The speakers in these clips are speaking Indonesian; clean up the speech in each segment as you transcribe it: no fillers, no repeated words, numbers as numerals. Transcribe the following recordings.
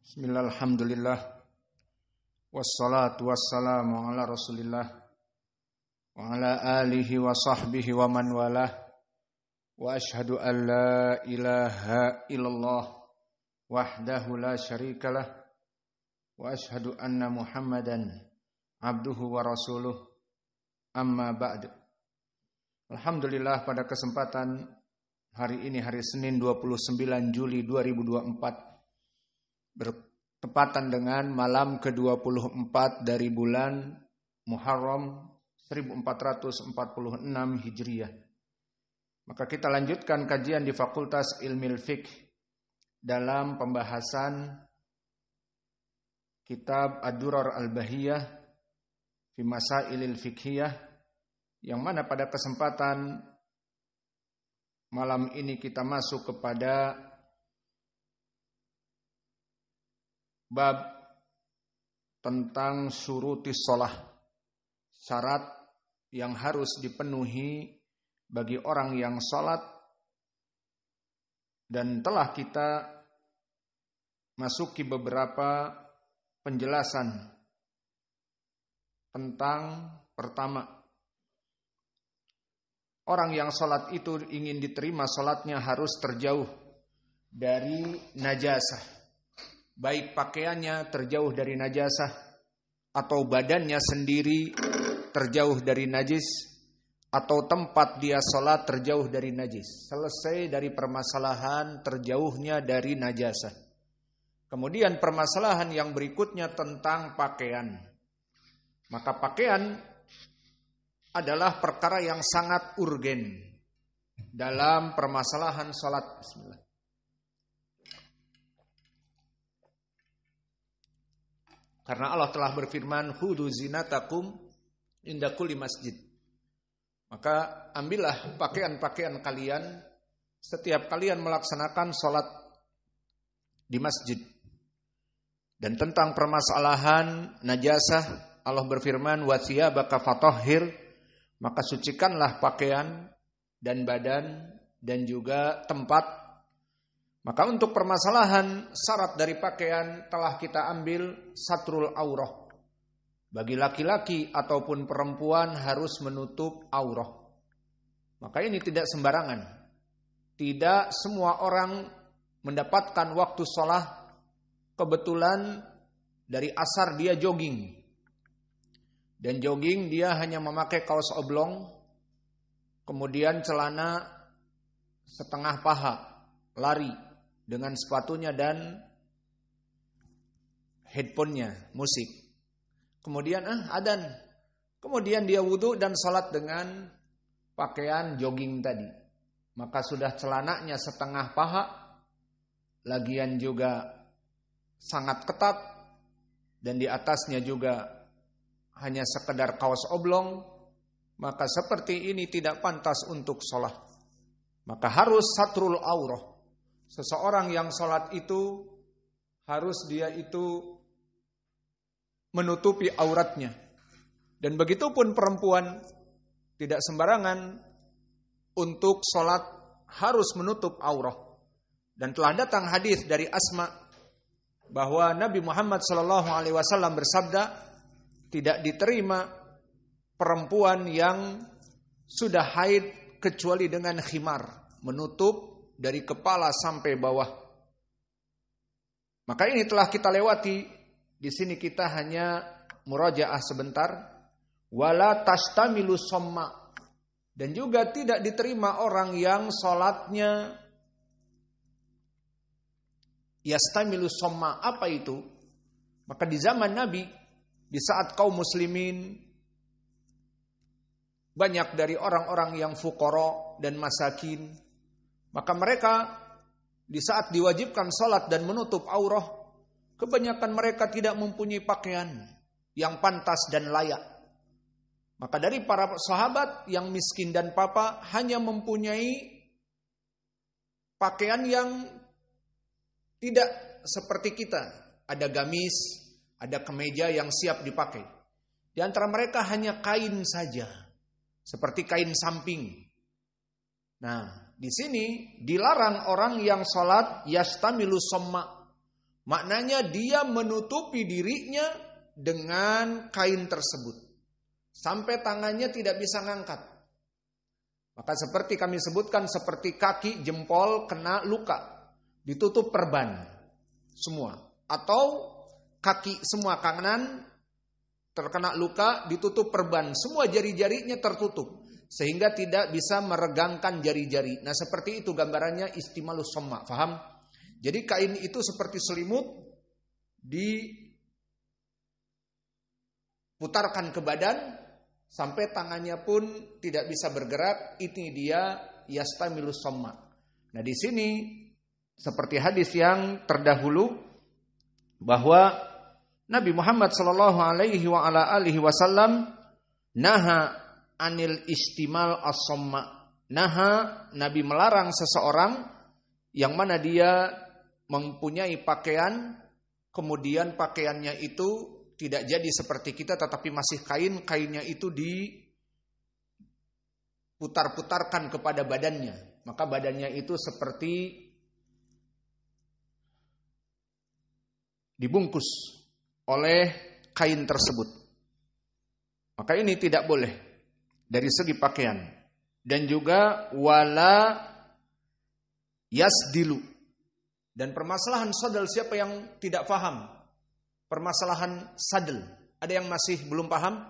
Bismillah, alhamdulillah, wassalatu wassalamu ala rasulillah, wa ala alihi wa sahbihi wa man walah, wa ashhadu an la ilaha illallah, wahdahu la syarikalah, wa ashhadu anna muhammadan abduhu wa rasuluh, amma ba'd. Alhamdulillah, pada kesempatan hari ini, hari Senin 29 Juli 2024, bertepatan dengan malam ke-24 dari bulan Muharram 1446 Hijriah. Maka kita lanjutkan kajian di Fakultas Ilmil Fiqh dalam pembahasan kitab Ad-Durar Al-Bahiyah fi Masailil Fiqhiyah, yang mana pada kesempatan malam ini kita masuk kepada bab tentang syurutis shalah, syarat yang harus dipenuhi bagi orang yang salat, dan telah kita masuki beberapa penjelasan tentang pertama, orang yang salat itu ingin diterima salatnya harus terjauh dari najasah. Baik pakaiannya terjauh dari najasah atau badannya sendiri terjauh dari najis atau tempat dia sholat terjauh dari najis. Selesai dari permasalahan terjauhnya dari najasah. Kemudian permasalahan yang berikutnya tentang pakaian. Maka pakaian adalah perkara yang sangat urgen dalam permasalahan sholat. Bismillah. Karena Allah telah berfirman, "Khudhu zinatakum inda kulli masjid." Maka ambillah pakaian-pakaian kalian setiap kalian melaksanakan sholat di masjid. Dan tentang permasalahan najasah, Allah berfirman, "Wa thiyabaka fatahhir." Maka sucikanlah pakaian dan badan dan juga tempat. Maka untuk permasalahan syarat dari pakaian telah kita ambil satrul aurah. Bagi laki-laki ataupun perempuan harus menutup aurah. Maka ini tidak sembarangan. Tidak semua orang mendapatkan waktu sholat kebetulan dari asar dia jogging. Dan jogging dia hanya memakai kaos oblong, kemudian celana setengah paha, lari dengan sepatunya dan headphone-nya, musik. Kemudian adzan. Kemudian dia wudu dan salat dengan pakaian jogging tadi. Maka sudah celananya setengah paha, lagian juga sangat ketat, dan di atasnya juga hanya sekedar kaos oblong. Maka seperti ini tidak pantas untuk sholat. Maka harus satrul aurah. Seseorang yang sholat itu harus dia itu menutupi auratnya. Dan begitupun perempuan tidak sembarangan untuk sholat harus menutup aurah. Dan telah datang hadis dari Asma bahwa Nabi Muhammad SAW bersabda, tidak diterima perempuan yang sudah haid kecuali dengan khimar, menutup dari kepala sampai bawah. Maka ini telah kita lewati. Di sini kita hanya murajaah sebentar. Wala tashtamilu somma. Dan juga tidak diterima orang yang sholatnya yastamilu somma. Apa itu? Maka di zaman Nabi, di saat kaum muslimin banyak dari orang-orang yang fuqara dan masakin, maka mereka di saat diwajibkan salat dan menutup aurah, kebanyakan mereka tidak mempunyai pakaian yang pantas dan layak. Maka dari para sahabat yang miskin dan papa hanya mempunyai pakaian yang tidak seperti kita. Ada gamis, ada kemeja yang siap dipakai. Di antara mereka hanya kain saja, seperti kain samping. Nah, di sini dilarang orang yang sholat yastamilu somma, Maknanya dia menutupi dirinya dengan kain tersebut. Sampai tangannya tidak bisa ngangkat. Maka seperti kami sebutkan, seperti kaki, jempol kena luka. Ditutup perban semua. Atau kaki semua kanan terkena luka, ditutup perban. Semua jari-jarinya tertutup. Sehingga tidak bisa meregangkan jari-jari. Nah seperti itu gambarannya istimalus somma. Faham? Jadi kain itu seperti selimut, diputarkan ke badan, sampai tangannya pun tidak bisa bergerak. Ini dia yastamilus somma. Nah di sini seperti hadis yang terdahulu bahwa Nabi Muhammad sallallahu alaihi wa ala alihi wasallam naha anil istimal as-somma. Naha, Nabi melarang seseorang yang mana dia mempunyai pakaian, kemudian pakaiannya itu tidak jadi seperti kita tetapi masih kain, kainnya itu diputar-putarkan kepada badannya. Maka badannya itu seperti dibungkus oleh kain tersebut. Maka ini tidak boleh dari segi pakaian. Dan juga wala yasdilu. Dan permasalahan sadel, siapa yang tidak paham permasalahan sadel? Ada yang masih belum paham?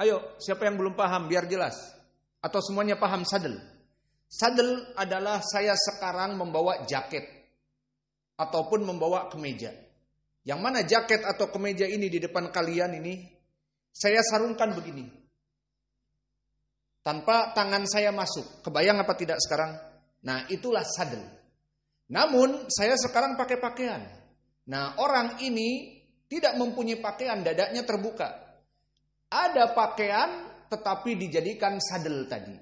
Ayo, siapa yang belum paham biar jelas? Atau semuanya paham sadel? Sadel adalah saya sekarang membawa jaket ataupun membawa kemeja. Yang mana jaket atau kemeja ini di depan kalian ini saya sarungkan begini. Tanpa tangan saya masuk. Kebayang apa tidak sekarang? Nah, itulah sadel. Namun saya sekarang pakai pakaian. Nah, orang ini tidak mempunyai pakaian, dadanya terbuka. Ada pakaian tetapi dijadikan sadel tadi.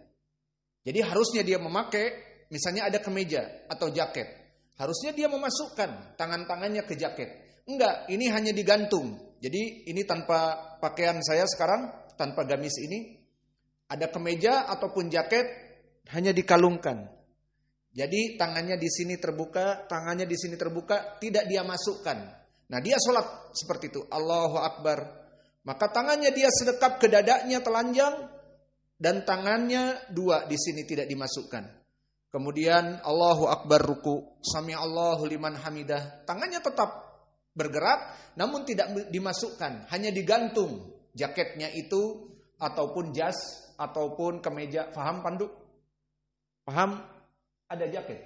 Jadi harusnya dia memakai, misalnya ada kemeja atau jaket. Harusnya dia memasukkan tangan-tangannya ke jaket. Enggak, ini hanya digantung. Jadi ini tanpa pakaian saya sekarang, tanpa gamis ini. Ada kemeja ataupun jaket hanya dikalungkan. Jadi tangannya di sini terbuka, tangannya di sini terbuka, tidak dia masukkan. Nah dia sholat seperti itu, Allahu Akbar. Maka tangannya dia sedekap ke dadanya telanjang dan tangannya dua di sini tidak dimasukkan. Kemudian Allahu Akbar ruku, Sami Allahu liman hamidah. Tangannya tetap bergerak, namun tidak dimasukkan, hanya digantung jaketnya itu ataupun jas ataupun kemeja. Paham Pandu? Paham? Ada jaket.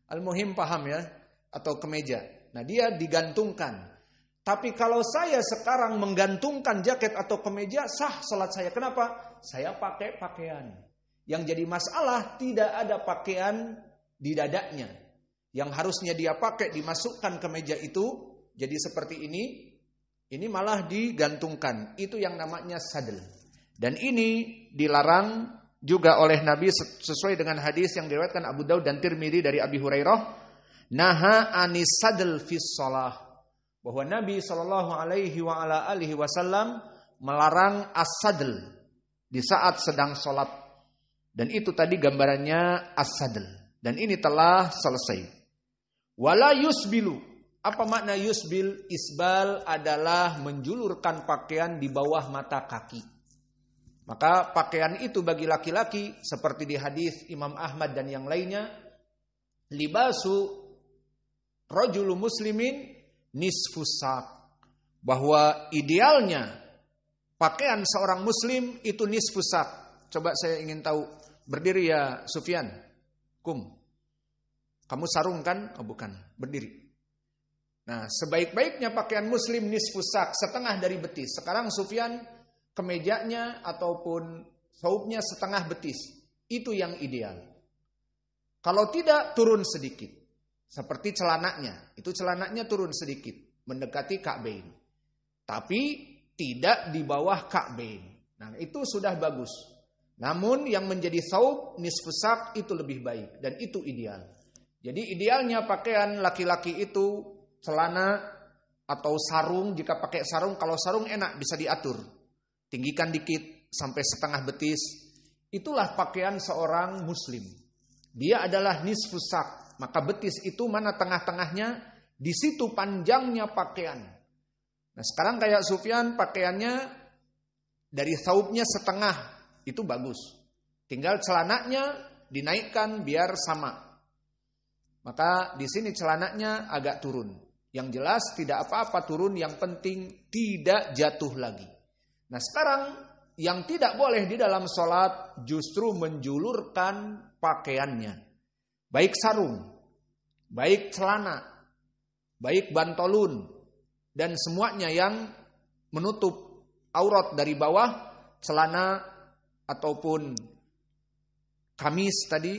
Al-muhim paham ya? Atau kemeja. Nah dia digantungkan. Tapi kalau saya sekarang menggantungkan jaket atau kemeja, sah salat saya. Kenapa? Saya pakai pakaian. Yang jadi masalah tidak ada pakaian di dadanya. Yang harusnya dia pakai dimasukkan ke meja itu. Jadi seperti ini malah digantungkan. Itu yang namanya sadel. Dan ini dilarang juga oleh Nabi sesuai dengan hadis yang diriwayatkan Abu Daud dan Tirmidzi dari Abi Hurairah, naha anis sadl fis shalah, bahwa Nabi sallallahu alaihi wa ala alihi wasallam melarang as-sadl di saat sedang salat. Dan itu tadi gambarannya as-sadl. Dan ini telah selesai. Wala yusbilu. Apa makna yusbil? Isbal adalah menjulurkan pakaian di bawah mata kaki. Maka pakaian itu bagi laki-laki seperti di hadis Imam Ahmad dan yang lainnya, libasu rajulu muslimin nisfus sak, bahwa idealnya pakaian seorang muslim itu nisfus sak. Coba saya ingin tahu, berdiri ya Sufyan. Kum. Kamu sarung kan? Oh bukan, berdiri. Nah, sebaik-baiknya pakaian muslim nisfus sak, setengah dari betis. Sekarang Sufyan kemejanya ataupun saubnya setengah betis. Itu yang ideal. Kalau tidak, turun sedikit. Seperti celananya. Itu celananya turun sedikit. Mendekati ka'bain. Tapi tidak di bawah ka'bain. Nah itu sudah bagus. Namun yang menjadi saub nisfus sak itu lebih baik. Dan itu ideal. Jadi idealnya pakaian laki-laki itu celana atau sarung. Jika pakai sarung, kalau sarung enak bisa diatur. Tinggikan dikit sampai setengah betis. Itulah pakaian seorang muslim. Dia adalah nisfus sak. Maka betis itu mana tengah-tengahnya? Di situ panjangnya pakaian. Nah sekarang kayak Sufyan pakaiannya dari thawbnya setengah, itu bagus. Tinggal celananya dinaikkan biar sama. Maka di sini celananya agak turun. Yang jelas tidak apa-apa turun, yang penting tidak jatuh lagi. Nah sekarang yang tidak boleh di dalam sholat justru menjulurkan pakaiannya. Baik sarung, baik celana, baik bantolun, dan semuanya yang menutup aurat dari bawah, celana ataupun kamis tadi,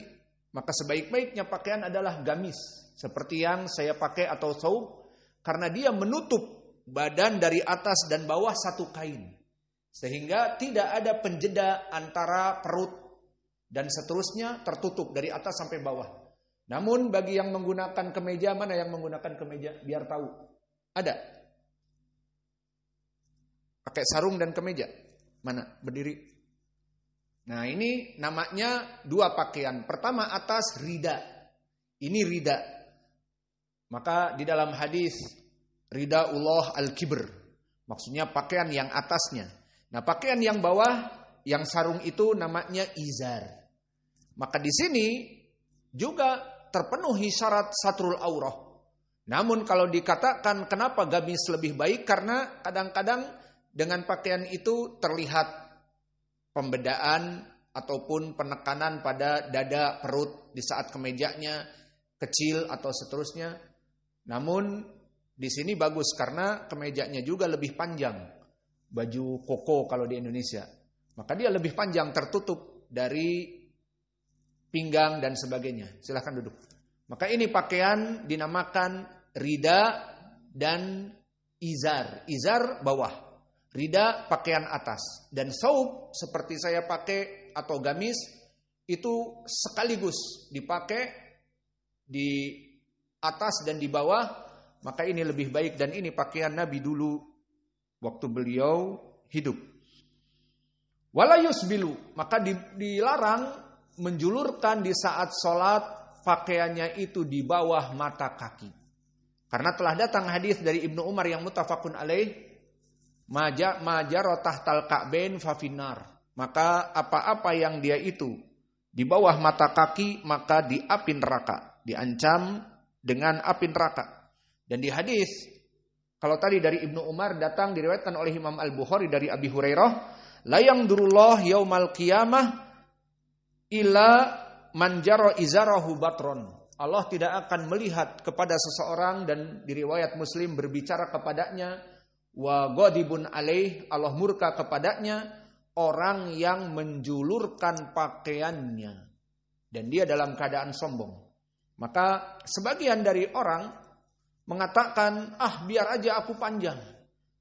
maka sebaik-baiknya pakaian adalah gamis. Seperti yang saya pakai atau thawb, karena dia menutup badan dari atas dan bawah satu kain. Sehingga tidak ada penjeda antara perut dan seterusnya, tertutup dari atas sampai bawah. Namun bagi yang menggunakan kemeja, mana yang menggunakan kemeja? Biar tahu. Ada? Pakai sarung dan kemeja? Mana? Berdiri. Nah ini namanya dua pakaian. Pertama atas rida. Ini rida. Maka di dalam hadis ridaullah al-kibr. Maksudnya pakaian yang atasnya. Nah, pakaian yang bawah, yang sarung itu namanya izar. Maka di sini juga terpenuhi syarat satrul aurah. Namun kalau dikatakan kenapa gamis lebih baik, karena kadang-kadang dengan pakaian itu terlihat pembedaan ataupun penekanan pada dada, perut di saat kemejanya kecil atau seterusnya. Namun di sini bagus karena kemejanya juga lebih panjang. Baju koko kalau di Indonesia, maka dia lebih panjang, tertutup dari pinggang dan sebagainya. Silahkan duduk. Maka ini pakaian dinamakan rida dan izar. Izar bawah, rida pakaian atas. Dan thawb seperti saya pakai atau gamis itu sekaligus dipakai di atas dan di bawah. Maka ini lebih baik, dan ini pakaian Nabi dulu waktu beliau hidup. Wala yusbilu, maka dilarang menjulurkan di saat sholat pakaiannya itu di bawah mata kaki. Karena telah datang hadis dari Ibnu Umar yang muttafaqun alaih, majaro tahtal ka'bain fafinar. Maka apa-apa yang dia itu di bawah mata kaki maka di api neraka, diancam dengan api neraka. Dan di hadis kalau tadi dari Ibnu Umar datang diriwayatkan oleh Imam Al-Bukhari dari Abi Hurairah, la yangdurullah yaumal qiyamah ila manjaro izarahu batron. Allah tidak akan melihat kepada seseorang, dan di riwayat Muslim berbicara kepadanya, wa ghadibun alaih, Allah murka kepadanya, orang yang menjulurkan pakaiannya dan dia dalam keadaan sombong. Maka sebagian dari orang mengatakan, biar aja aku panjang,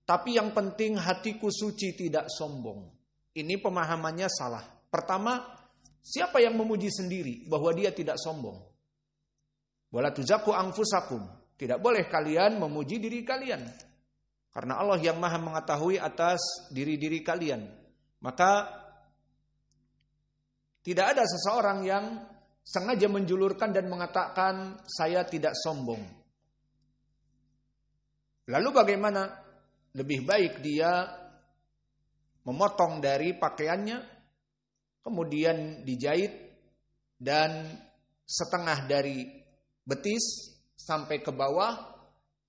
tapi yang penting hatiku suci, tidak sombong. Ini pemahamannya salah. Pertama, siapa yang memuji sendiri bahwa dia tidak sombong? Wala tuzaku anfusakum. Tidak boleh kalian memuji diri kalian. Karena Allah yang maha mengetahui atas diri-diri kalian. Maka tidak ada seseorang yang sengaja menjulurkan dan mengatakan saya tidak sombong. Lalu bagaimana? Lebih baik dia memotong dari pakaiannya, kemudian dijahit, dan setengah dari betis sampai ke bawah,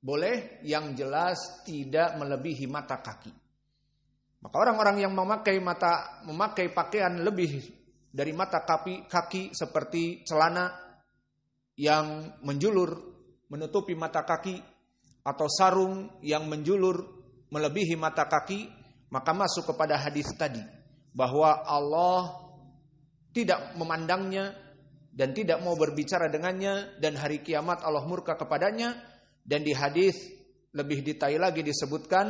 boleh, yang jelas tidak melebihi mata kaki. Maka orang-orang yang memakai pakaian lebih dari mata kaki seperti celana yang menjulur menutupi mata kaki, atau sarung yang menjulur melebihi mata kaki, maka masuk kepada hadis tadi bahwa Allah tidak memandangnya dan tidak mau berbicara dengannya, dan hari kiamat Allah murka kepadanya. Dan di hadis lebih detail lagi disebutkan,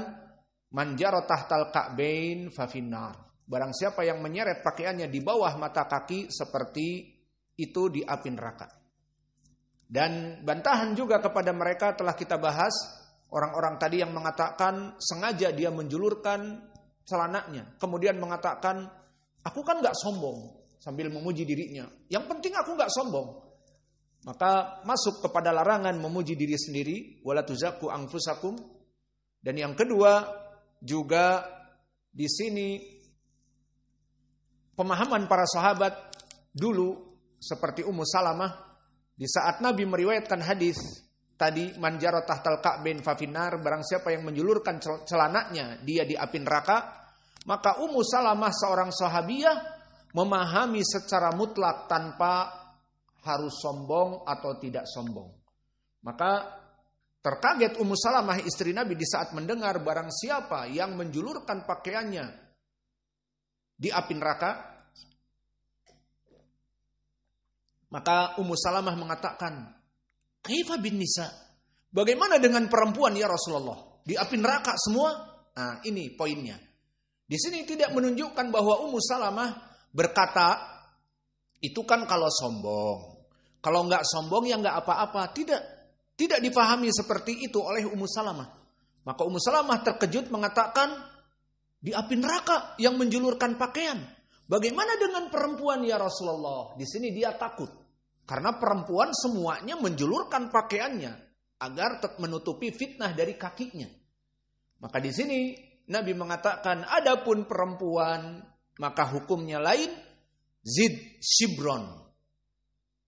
man jaro tahtal ka'bain fafinnar. Barang siapa yang menyeret pakaiannya di bawah mata kaki, seperti itu di api neraka. Dan bantahan juga kepada mereka telah kita bahas, orang-orang tadi yang mengatakan sengaja dia menjulurkan celananya, kemudian mengatakan, aku kan gak sombong, sambil memuji dirinya. Yang penting aku gak sombong. Maka masuk kepada larangan memuji diri sendiri, wala tuzakku anfusakum. Dan yang kedua juga di sini pemahaman para sahabat dulu seperti Ummu Salamah di saat Nabi meriwayatkan hadis tadi, man jara tahtal ka'bain fa finnar, barang siapa yang menjulurkan celananya dia di api neraka. Maka Ummu Salamah seorang sahabiah memahami secara mutlak tanpa harus sombong atau tidak sombong. Maka terkaget Ummu Salamah istri Nabi di saat mendengar barang siapa yang menjulurkan pakaiannya di api neraka. Maka Ummu Salamah mengatakan, kaifa bin nisa? Bagaimana dengan perempuan ya Rasulullah? Di api neraka semua? Nah, ini poinnya. Di sini tidak menunjukkan bahwa Ummu Salamah berkata, itu kan kalau sombong. Kalau enggak sombong ya enggak apa-apa. Tidak dipahami seperti itu oleh Ummu Salamah. Maka Ummu Salamah terkejut mengatakan, di api neraka yang menjulurkan pakaian. Bagaimana dengan perempuan ya Rasulullah? Di sini dia takut. Karena perempuan semuanya menjulurkan pakaiannya agar menutupi fitnah dari kakinya. Maka di sini Nabi mengatakan, adapun perempuan maka hukumnya lain, zid shibron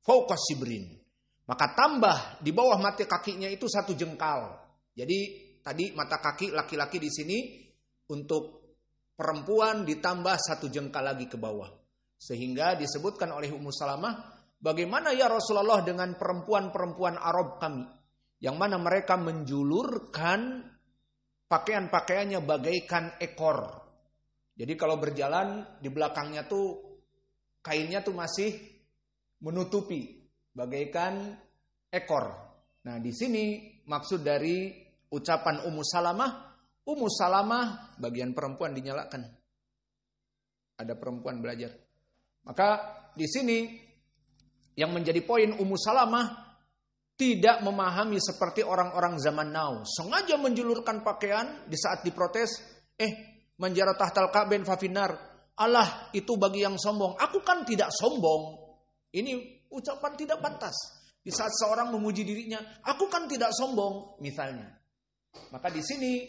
fauqa shibrin. Maka tambah di bawah mata kakinya itu 1 jengkal. Jadi tadi mata kaki laki-laki di sini, untuk perempuan ditambah 1 jengkal lagi ke bawah. Sehingga disebutkan oleh Ummu Salamah, bagaimana ya Rasulullah dengan perempuan-perempuan Arab kami, yang mana mereka menjulurkan pakaian-pakaiannya bagaikan ekor. Jadi kalau berjalan di belakangnya tuh kainnya tuh masih menutupi bagaikan ekor. Nah, di sini maksud dari ucapan Ummu Salamah bagian perempuan dinyalakan. Ada perempuan belajar. Maka di sini yang menjadi poin, Ummu Salamah tidak memahami seperti orang-orang zaman now. Sengaja menjulurkan pakaian di saat diprotes, manjara tahtal ka'bain fa finnar. Allah, itu bagi yang sombong. Aku kan tidak sombong. Ini ucapan tidak pantas. Di saat seorang memuji dirinya, aku kan tidak sombong, misalnya. Maka di sini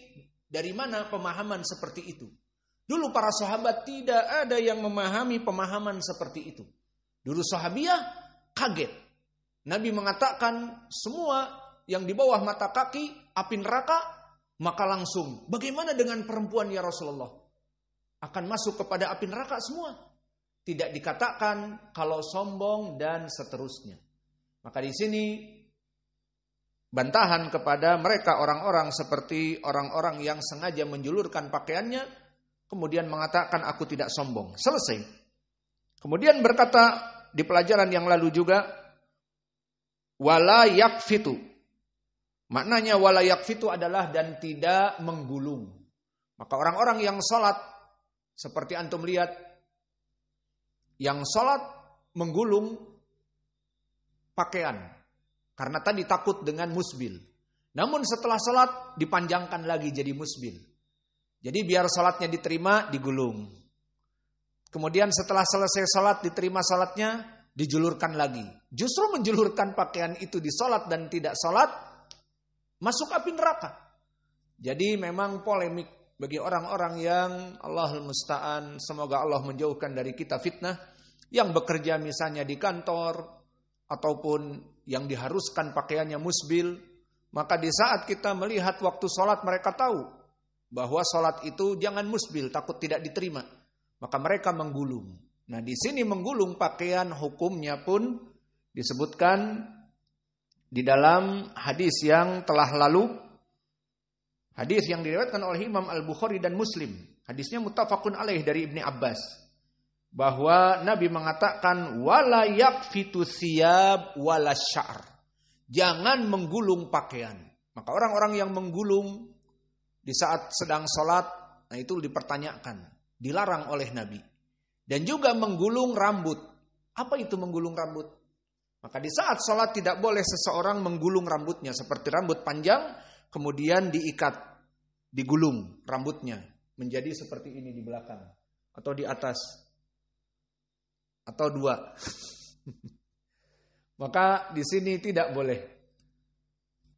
dari mana pemahaman seperti itu? Dulu para sahabat tidak ada yang memahami pemahaman seperti itu. Dulu sahabiah kaget. Nabi mengatakan semua yang di bawah mata kaki api neraka, maka langsung, bagaimana dengan perempuan ya Rasulullah? Akan masuk kepada api neraka semua. Tidak dikatakan kalau sombong dan seterusnya. Maka di sini bantahan kepada mereka orang-orang seperti orang-orang yang sengaja menjulurkan pakaiannya, kemudian mengatakan aku tidak sombong. Selesai. Kemudian berkata di pelajaran yang lalu juga, wala yakfitu. Maknanya wala yakfitu adalah dan tidak menggulung. Maka orang-orang yang sholat, seperti antum lihat, yang sholat menggulung pakaian. Karena tadi takut dengan musbil. Namun setelah sholat dipanjangkan lagi jadi musbil. Jadi biar sholatnya diterima digulung. Kemudian setelah selesai sholat diterima sholatnya dijulurkan lagi. Justru menjulurkan pakaian itu di sholat dan tidak sholat masuk api neraka. Jadi memang polemik bagi orang-orang yang Allahul Musta'an, semoga Allah menjauhkan dari kita fitnah, yang bekerja misalnya di kantor ataupun yang diharuskan pakaiannya musbil. Maka di saat kita melihat waktu sholat mereka tahu bahwa sholat itu jangan musbil, takut tidak diterima. Maka mereka menggulung. Nah di sini menggulung pakaian hukumnya pun disebutkan di dalam hadis yang telah lalu. Hadis yang diriwayatkan oleh Imam Al-Bukhari dan Muslim. Hadisnya muttafaqun alaih dari Ibni Abbas. Bahwa Nabi mengatakan wala yakfitu thiyab wala sya'r. Jangan menggulung pakaian. Maka orang-orang yang menggulung di saat sedang sholat, nah itu dipertanyakan. Dilarang oleh Nabi. Dan juga menggulung rambut. Apa itu menggulung rambut? Maka di saat sholat tidak boleh seseorang menggulung rambutnya. Seperti rambut panjang, kemudian diikat. Digulung rambutnya menjadi seperti ini di belakang atau di atas atau dua. Maka di sini tidak boleh.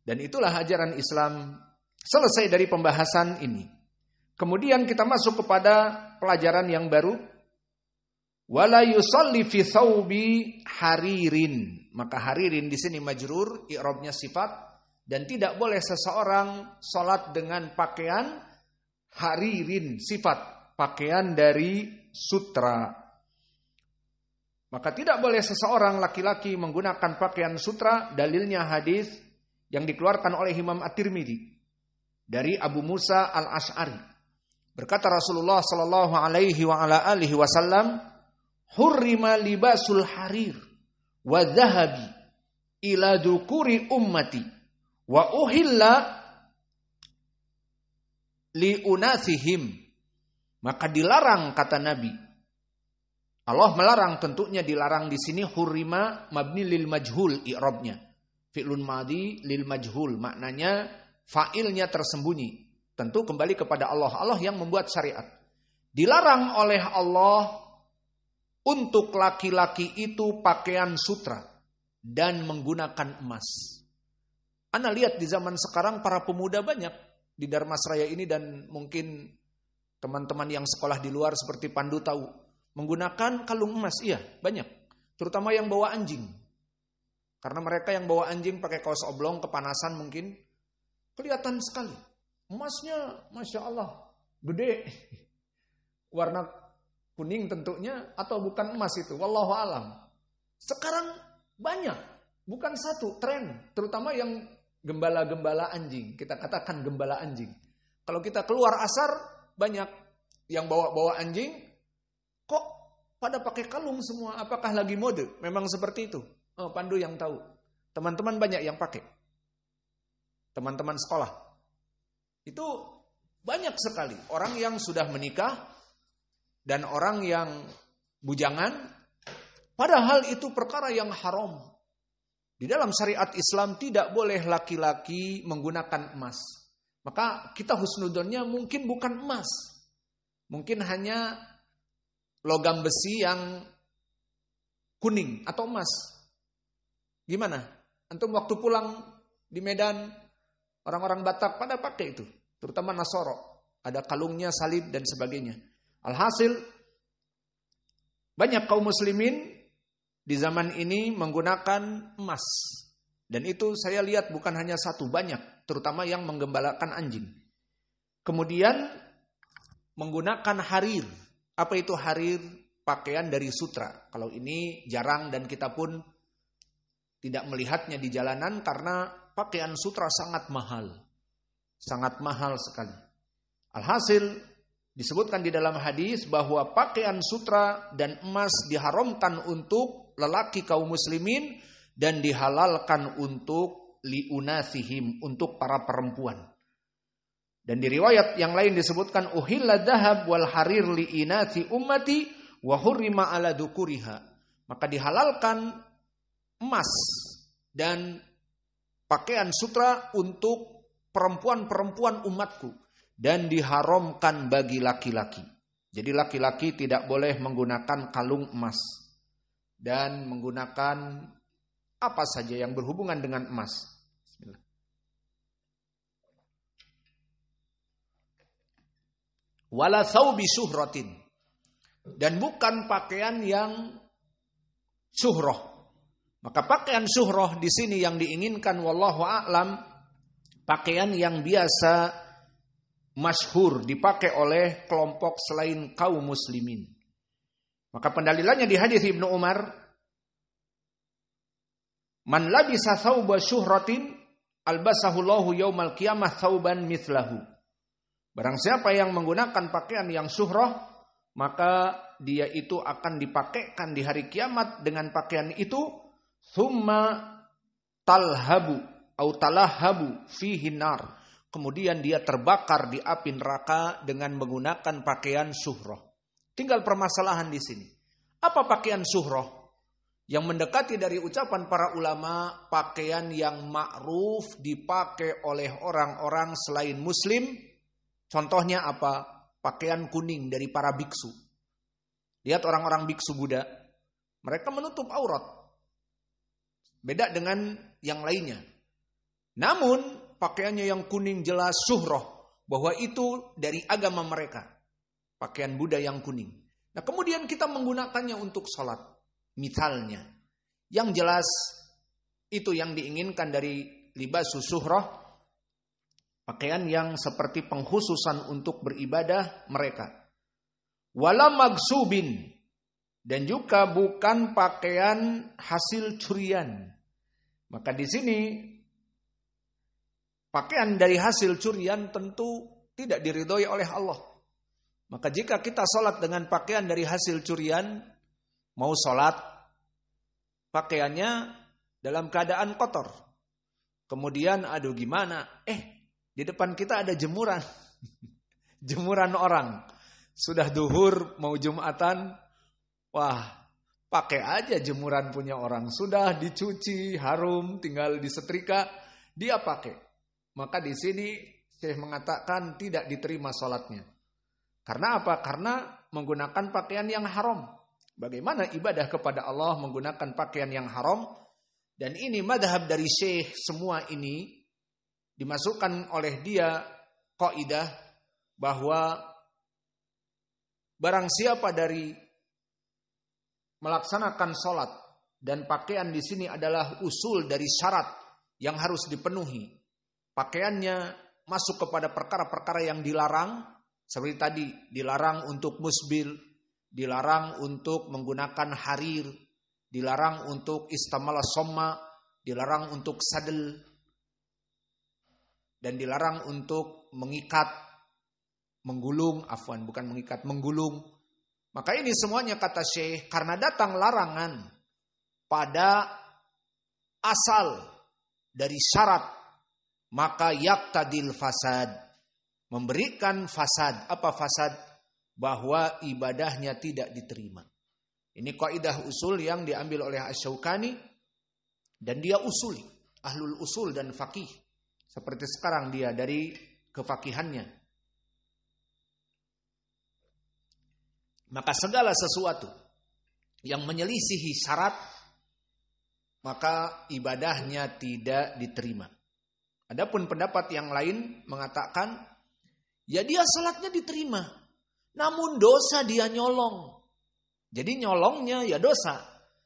Dan itulah ajaran Islam. Selesai dari pembahasan ini. Kemudian kita masuk kepada pelajaran yang baru. Wala yusalli fi thawbi haririn. Maka haririn di sini majrur, i'rabnya sifat, dan tidak boleh seseorang salat dengan pakaian haririn, sifat pakaian dari sutra. Maka tidak boleh seseorang laki-laki menggunakan pakaian sutra, dalilnya hadis yang dikeluarkan oleh Imam At-Tirmidzi dari Abu Musa Al-Asy'ari. Berkata Rasulullah sallallahu alaihi wa ala alihi wasallam, "Hurrima libasul harir wa dhahabi ila dzukuri ummati wa uhilla li unathihim." Maka dilarang, kata Nabi. Allah melarang, tentunya dilarang di sini hurrima mabni lil majhul i'rabnya. Fi'lun madhi lil majhul, maknanya fa'ilnya tersembunyi. Tentu kembali kepada Allah. Allah yang membuat syariat. Dilarang oleh Allah untuk laki-laki itu pakaian sutra dan menggunakan emas. Ana lihat di zaman sekarang para pemuda banyak di Darmasraya ini, dan mungkin teman-teman yang sekolah di luar seperti Pandu tahu, menggunakan kalung emas. Iya, banyak. Terutama yang bawa anjing. Karena mereka yang bawa anjing pakai kaos oblong, kepanasan mungkin, kelihatan sekali. Emasnya, Masya Allah, gede. Warna kuning tentunya, atau bukan emas itu. Wallahu alam. Sekarang banyak, bukan satu, tren. Terutama yang gembala-gembala anjing. Kita katakan gembala anjing. Kalau kita keluar asar, banyak yang bawa-bawa anjing. Kok pada pakai kalung semua? Apakah lagi mode? Memang seperti itu. Oh, Pandu yang tahu. Teman-teman banyak yang pakai. Teman-teman sekolah. Itu banyak sekali. Orang yang sudah menikah dan orang yang bujangan. Padahal itu perkara yang haram. Di dalam syariat Islam tidak boleh laki-laki menggunakan emas. Maka kita husnudonnya mungkin bukan emas. Mungkin hanya logam besi yang kuning atau emas. Gimana? Antum waktu pulang di Medan, orang-orang Batak pada pakai itu. Terutama Nasoro. Ada kalungnya, salib dan sebagainya. Alhasil, banyak kaum muslimin di zaman ini menggunakan emas. Dan itu saya lihat bukan hanya satu, banyak. Terutama yang menggembalakan anjing. Kemudian menggunakan harir. Apa itu harir? Pakaian dari sutra. Kalau ini jarang dan kita pun tidak melihatnya di jalanan karena pakaian sutra sangat mahal. Sangat mahal sekali. Alhasil disebutkan di dalam hadis bahwa pakaian sutra dan emas diharamkan untuk lelaki kaum muslimin dan dihalalkan untuk liunathihim, untuk para perempuan. Dan di riwayat yang lain disebutkan uhilla dhahab wal harir liinathi ummati wa hurrima ala dzukuriha. Maka dihalalkan emas dan pakaian sutra untuk perempuan-perempuan umatku dan diharamkan bagi laki-laki. Jadi laki-laki tidak boleh menggunakan kalung emas dan menggunakan apa saja yang berhubungan dengan emas. Bismillah. Wala thawbi syuhratin, dan bukan pakaian yang syuhrah. Maka pakaian syuhrah di sini yang diinginkan wallahu a'lam, pakaian yang biasa masyhur dipakai oleh kelompok selain kaum muslimin. Maka pendalilannya di hadis Ibnu Umar, man labisa thawba syuhratin albasahu Allahu yaumal qiyamah thawban mithlahu. Barang siapa yang menggunakan pakaian yang syuhrah, maka dia itu akan dipakaikan di hari kiamat dengan pakaian itu. Thumma talhabu atau talahabu fihi nar. Kemudian dia terbakar di api neraka dengan menggunakan pakaian syuhrah. Tinggal permasalahan di sini. Apa pakaian syuhrah? Yang mendekati dari ucapan para ulama, pakaian yang ma'ruf dipakai oleh orang-orang selain muslim. Contohnya apa? Pakaian kuning dari para biksu. Lihat orang-orang biksu Buddha. Mereka menutup aurat. Beda dengan yang lainnya. Namun pakaiannya yang kuning jelas syuhroh, bahwa itu dari agama mereka. Pakaian Buddha yang kuning. Nah kemudian kita menggunakannya untuk sholat. Misalnya. Yang jelas itu yang diinginkan dari libasus syuhroh. Pakaian yang seperti pengkhususan untuk beribadah mereka. Wala magsubin. Dan juga bukan pakaian hasil curian. Maka di sini pakaian dari hasil curian tentu tidak diridhoi oleh Allah. Maka jika kita sholat dengan pakaian dari hasil curian, mau sholat pakaiannya dalam keadaan kotor. Kemudian aduh gimana? Di depan kita ada jemuran. Jemuran orang. Sudah duhur mau Jumatan. Wah, pakai aja jemuran punya orang. Sudah dicuci, harum, tinggal disetrika, dia pakai. Maka di sini Syekh mengatakan tidak diterima sholatnya. Karena apa? Karena menggunakan pakaian yang haram. Bagaimana ibadah kepada Allah menggunakan pakaian yang haram? Dan ini madhab dari Syekh, semua ini dimasukkan oleh dia kaidah bahwa barang siapa dari melaksanakan sholat dan pakaian di sini adalah usul dari syarat yang harus dipenuhi. Pakaiannya masuk kepada perkara-perkara yang dilarang, seperti tadi dilarang untuk musbil, dilarang untuk menggunakan harir, dilarang untuk istamala somma, dilarang untuk sadel, dan dilarang untuk mengikat, menggulung, menggulung. Maka ini semuanya kata Syekh, karena datang larangan pada asal dari syarat, maka yaktadil fasad, memberikan fasad. Apa fasad? Bahwa ibadahnya tidak diterima. Ini kaidah usul yang diambil oleh Asy-Syaukani dan dia usuli, ahlul usul dan faqih. Seperti sekarang dia dari kefakihannya. Maka segala sesuatu yang menyelisihi syarat, maka ibadahnya tidak diterima. Adapun pendapat yang lain mengatakan, ya dia salatnya diterima, namun dosa dia nyolong. Jadi nyolongnya ya dosa,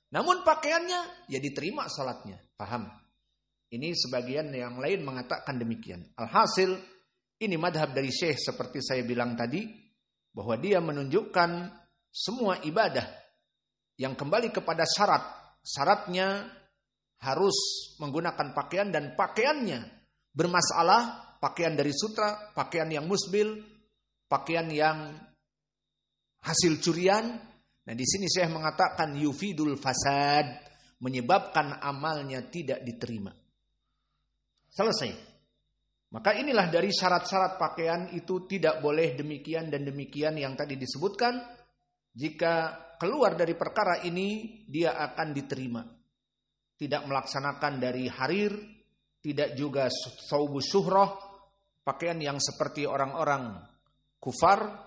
namun pakaiannya ya diterima salatnya. Paham? Ini sebagian yang lain mengatakan demikian. Alhasil, ini madhab dari Syekh seperti saya bilang tadi, bahwa dia menunjukkan semua ibadah yang kembali kepada syarat. Syaratnya harus menggunakan pakaian dan pakaiannya bermasalah. Pakaian dari sutra, pakaian yang musbil, pakaian yang hasil curian. Nah di sini Syekh mengatakan yufidul fasad, menyebabkan amalnya tidak diterima. Selesai. Maka inilah dari syarat-syarat pakaian itu tidak boleh demikian dan demikian yang tadi disebutkan. Jika keluar dari perkara ini, dia akan diterima. Tidak melaksanakan dari harir, tidak juga saubus syuhroh, pakaian yang seperti orang-orang kufar,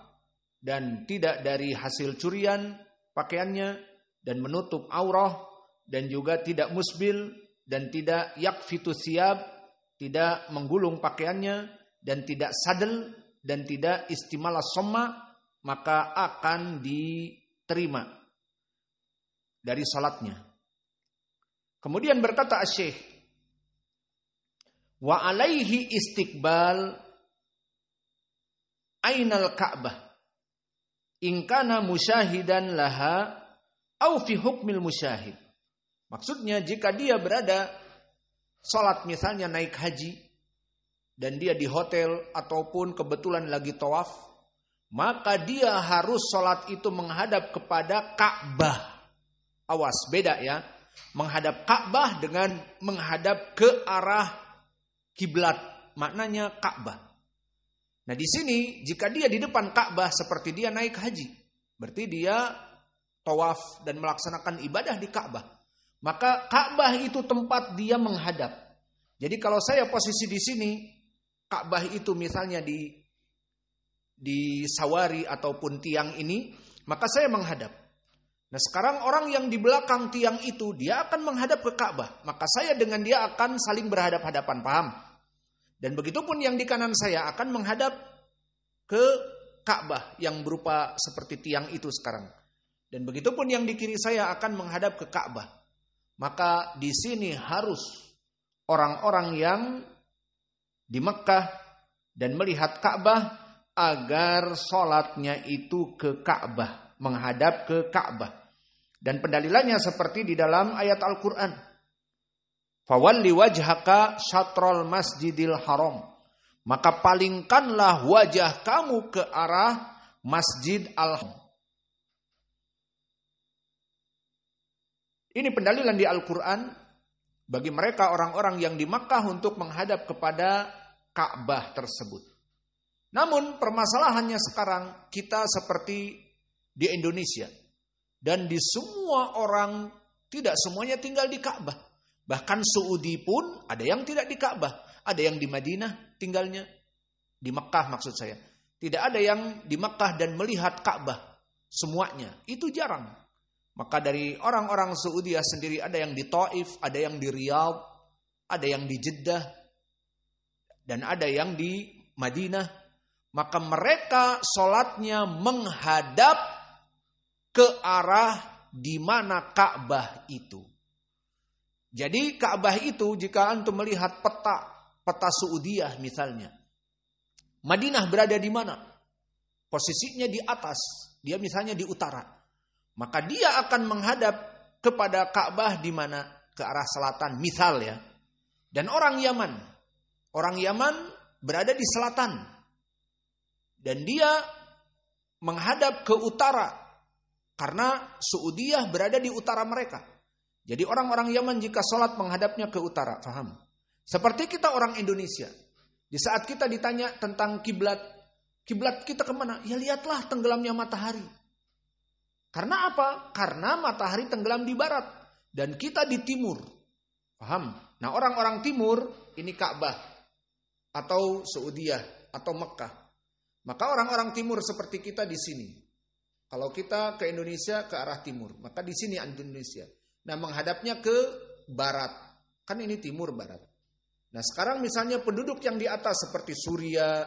dan tidak dari hasil curian pakaiannya, dan menutup aurah, dan juga tidak musbil, dan tidak yakfitu siyab, tidak menggulung pakaiannya, dan tidak sadel, dan tidak istimala somma, maka akan diterima dari salatnya. Kemudian berkata Syekh, wa alaihi istiqbal ainal Ka'bah in kana musyahidan laha au fi hukmil musyahid. Maksudnya jika dia berada salat misalnya naik haji dan dia di hotel ataupun kebetulan lagi tawaf, maka dia harus salat itu menghadap kepada Ka'bah. Awas, beda ya. Menghadap Ka'bah dengan menghadap ke arah kiblat. Maknanya Ka'bah. Nah di sini jika dia di depan Ka'bah seperti dia naik haji, berarti dia tawaf dan melaksanakan ibadah di Ka'bah. Maka Ka'bah itu tempat dia menghadap. Jadi kalau saya posisi di sini, Ka'bah itu misalnya di sawari ataupun tiang ini, maka saya menghadap. Nah sekarang orang yang di belakang tiang itu, dia akan menghadap ke Ka'bah. Maka saya dengan dia akan saling berhadap-hadapan, paham? Dan begitupun yang di kanan saya akan menghadap ke Ka'bah yang berupa seperti tiang itu sekarang. Dan begitupun yang di kiri saya akan menghadap ke Ka'bah. Maka di sini harus orang-orang yang di Mekah dan melihat Ka'bah agar sholatnya itu ke Ka'bah, menghadap ke Ka'bah. Dan pendalilannya seperti di dalam ayat Al-Quran. Fawalli wajhaka syatrul masjidil haram. Maka palingkanlah wajah kamu ke arah Masjid Al-Haram. Ini pendalilan di Al-Quran bagi mereka orang-orang yang di Makkah untuk menghadap kepada Ka'bah tersebut. Namun permasalahannya sekarang kita seperti di Indonesia. Dan di semua orang tidak semuanya tinggal di Ka'bah. Bahkan Saudi pun ada yang tidak di Ka'bah. Ada yang di Madinah tinggalnya. Di Mekah maksud saya. Tidak ada yang di Mekah dan melihat Ka'bah. Semuanya. Itu jarang. Maka dari orang-orang Saudi sendiri ada yang di Taif, ada yang di Riyadh, ada yang di Jeddah, dan ada yang di Madinah. Maka mereka sholatnya menghadap ke arah di mana Ka'bah itu. Jadi Ka'bah itu jika antum melihat peta Saudiyah misalnya. Madinah berada di mana? Posisinya di atas. Dia misalnya di utara. Maka dia akan menghadap kepada Ka'bah di mana? Ke arah selatan misal ya. Dan orang Yaman berada di selatan. Dan dia menghadap ke utara. Karena Saudiyah berada di utara mereka. Jadi orang-orang Yaman jika sholat menghadapnya ke utara. Faham? Seperti kita orang Indonesia. Di saat kita ditanya tentang kiblat. Kiblat kita kemana? Ya lihatlah tenggelamnya matahari. Karena apa? Karena matahari tenggelam di barat. Dan kita di timur. Paham? Nah orang-orang timur ini Ka'bah. Atau Saudiyah. Atau Mekah. Maka orang-orang timur seperti kita di sini. Kalau kita ke Indonesia ke arah timur, maka di sini Indonesia. Nah, menghadapnya ke barat. Kan ini timur barat. Nah, sekarang misalnya penduduk yang di atas seperti Suriah,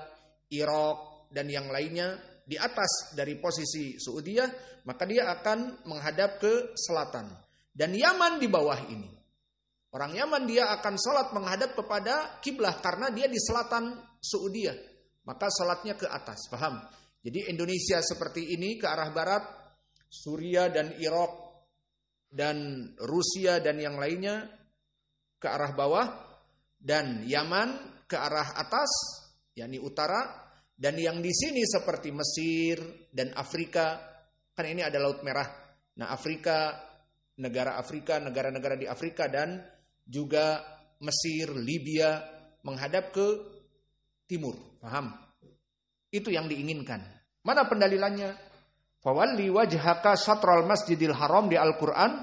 Irak dan yang lainnya di atas dari posisi Saudiyah, maka dia akan menghadap ke selatan. Dan Yaman di bawah ini. Orang Yaman dia akan sholat menghadap kepada kiblah karena dia di selatan Saudiyah. Maka sholatnya ke atas, paham? Jadi Indonesia seperti ini ke arah barat, Suriah dan Irak dan Rusia dan yang lainnya ke arah bawah, dan Yaman ke arah atas, yakni utara, dan yang di sini seperti Mesir dan Afrika, kan ini ada Laut Merah. Nah Afrika, negara-negara di Afrika dan juga Mesir, Libya menghadap ke timur, paham? Itu yang diinginkan. Mana pendalilannya? Fawalli wajhaka syatral masjidil haram di Al-Quran.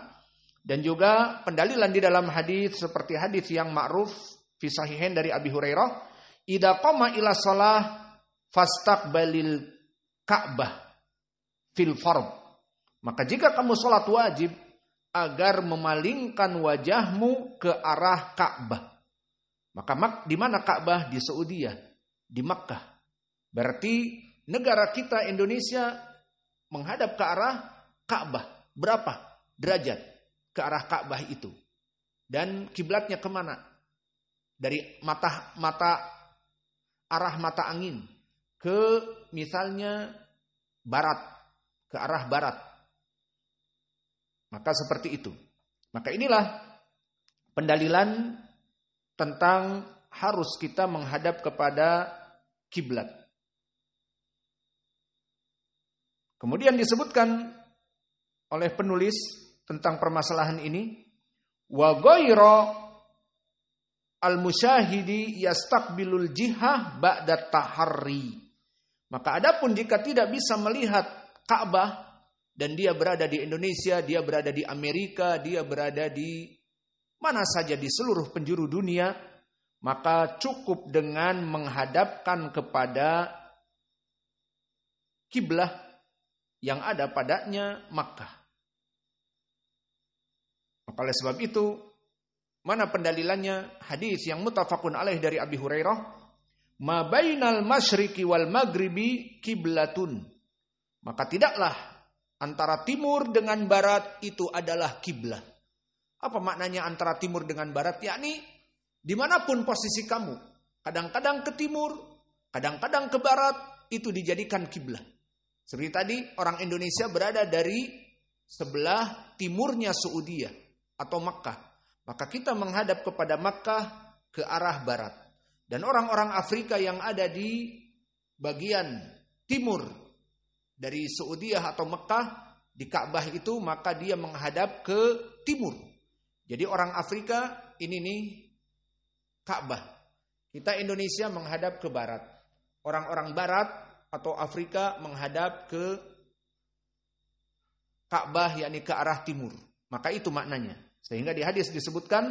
Dan juga pendalilan di dalam hadis seperti hadis yang ma'ruf fi sahihain dari Abi Hurairah. Idza qama ila shalah fastaqbalil Ka'bah fil fard. Maka jika kamu sholat wajib agar memalingkan wajahmu ke arah Ka'bah. Maka di mana Ka'bah? Di Saudiyah, di Makkah. Berarti negara kita Indonesia menghadap ke arah Ka'bah. Berapa derajat ke arah Ka'bah itu? Dan kiblatnya kemana? Dari arah mata angin ke misalnya barat, ke arah barat. Maka seperti itu. Maka inilah pendalilan tentang harus kita menghadap kepada kiblat. Kemudian disebutkan oleh penulis tentang permasalahan ini, wa ghayra al-musyahidi yastaqbilul jihah ba'da taharri. Maka adapun jika tidak bisa melihat Ka'bah dan dia berada di Indonesia, dia berada di Amerika, dia berada di mana saja di seluruh penjuru dunia, maka cukup dengan menghadapkan kepada kiblah yang ada padanya Makkah. Maka oleh sebab itu, mana pendalilannya? Hadis yang muttafaqun alaih dari Abi Hurairah, ma bainal masyriqi wal maghribi kiblatun. Maka tidaklah antara timur dengan barat itu adalah kiblat. Apa maknanya antara timur dengan barat? Yakni dimanapun posisi kamu, kadang-kadang ke timur, kadang-kadang ke barat, itu dijadikan kiblat. Seperti tadi orang Indonesia berada dari sebelah timurnya Saudi atau Makkah. Maka kita menghadap kepada Makkah ke arah barat. Dan orang-orang Afrika yang ada di bagian timur dari Saudi atau Makkah, di Ka'bah itu, maka dia menghadap ke timur. Jadi orang Afrika ini nih Ka'bah. Kita Indonesia menghadap ke barat. Orang-orang barat atau Afrika menghadap ke Ka'bah, yakni ke arah timur. Maka itu maknanya. Sehingga di hadis disebutkan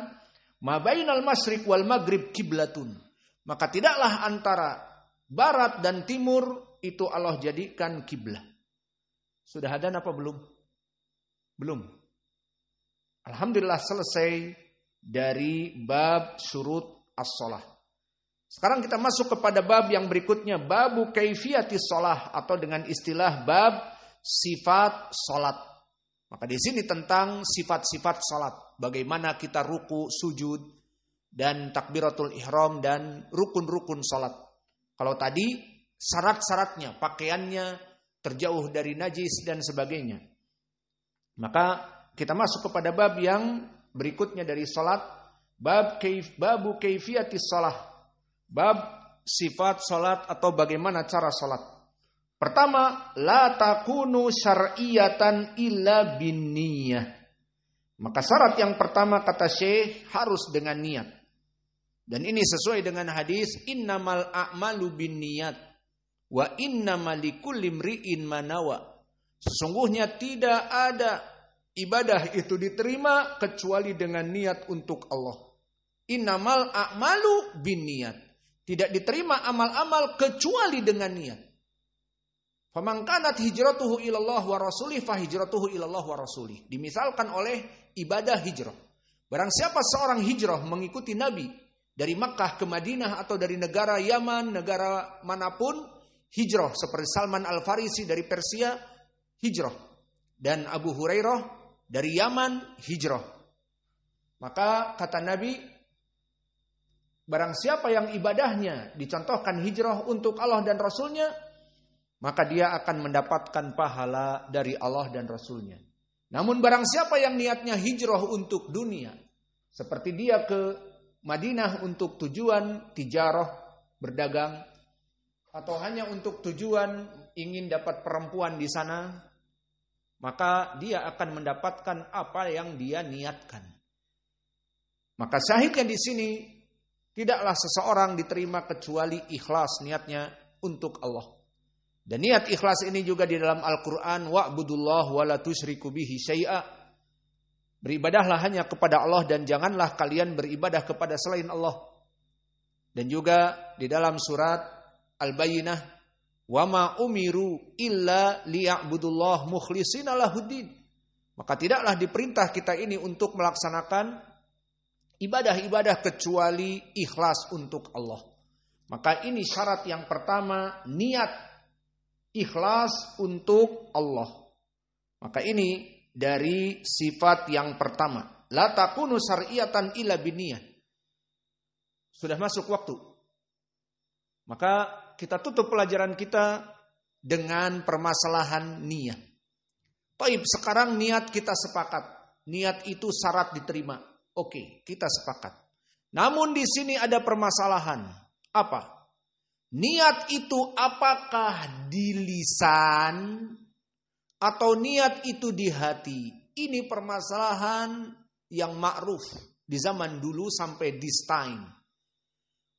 ma bainal masyriq wal maghrib kiblatun. Maka tidaklah antara barat dan timur itu Allah jadikan kiblat. Sudah ada apa belum? Belum. Alhamdulillah selesai dari bab syurut as-shalah. Sekarang kita masuk kepada bab yang berikutnya, babu kaifiyatis shalah, atau dengan istilah bab sifat salat. Maka di sini tentang sifat-sifat salat, bagaimana kita ruku, sujud, dan takbiratul ihram dan rukun-rukun salat. Kalau tadi syarat-syaratnya, pakaiannya terjauh dari najis dan sebagainya. Maka kita masuk kepada bab yang berikutnya dari salat, babu kaifiyatis shalah. Bab sifat salat atau bagaimana cara salat. Pertama, la takunu syar'iyatan illa binniyah. Maka syarat yang pertama kata Syekh harus dengan niat. Dan ini sesuai dengan hadis innamal a'malu binniyat wa innamal likulli imri'in ma nawa. Sesungguhnya tidak ada ibadah itu diterima kecuali dengan niat untuk Allah. Innamal a'malu binniyat. Tidak diterima amal-amal kecuali dengan niat. Faman kanat hijratuhu ilallah wa rasulih fa hijratuhu ilallah wa rasulih. Dimisalkan oleh ibadah hijrah. Barang siapa seorang hijrah mengikuti Nabi dari Makkah ke Madinah atau dari negara Yaman, negara manapun, hijrah. Seperti Salman Al-Farisi dari Persia, hijrah. Dan Abu Hurairah dari Yaman, hijrah. Maka kata Nabi, barang siapa yang ibadahnya dicontohkan hijrah untuk Allah dan Rasulnya, maka dia akan mendapatkan pahala dari Allah dan Rasulnya. Namun barang siapa yang niatnya hijrah untuk dunia, seperti dia ke Madinah untuk tujuan tijarah, berdagang, atau hanya untuk tujuan ingin dapat perempuan di sana, maka dia akan mendapatkan apa yang dia niatkan. Maka syahidnya di sini, tidaklah seseorang diterima kecuali ikhlas niatnya untuk Allah. Dan niat ikhlas ini juga di dalam Al-Quran, wa'budullah wa la tusyriku bihi syai'a. Beribadahlah hanya kepada Allah dan janganlah kalian beribadah kepada selain Allah. Dan juga di dalam surat Al-Bayyinah, wa ma umiru illa liya'budullah mukhlishina lahuddin. Maka tidaklah diperintah kita ini untuk melaksanakan ibadah-ibadah kecuali ikhlas untuk Allah. Maka ini syarat yang pertama, niat ikhlas untuk Allah. Maka ini dari sifat yang pertama, la takunu syar'iyatan illa binniyah. Sudah masuk waktu. Maka kita tutup pelajaran kita dengan permasalahan niat. Baik, sekarang niat kita sepakat. Niat itu syarat diterima. Oke, kita sepakat. Namun di sini ada permasalahan. Apa? Niat itu apakah di lisan atau niat itu di hati? Ini permasalahan yang ma'ruf di zaman dulu sampai this time.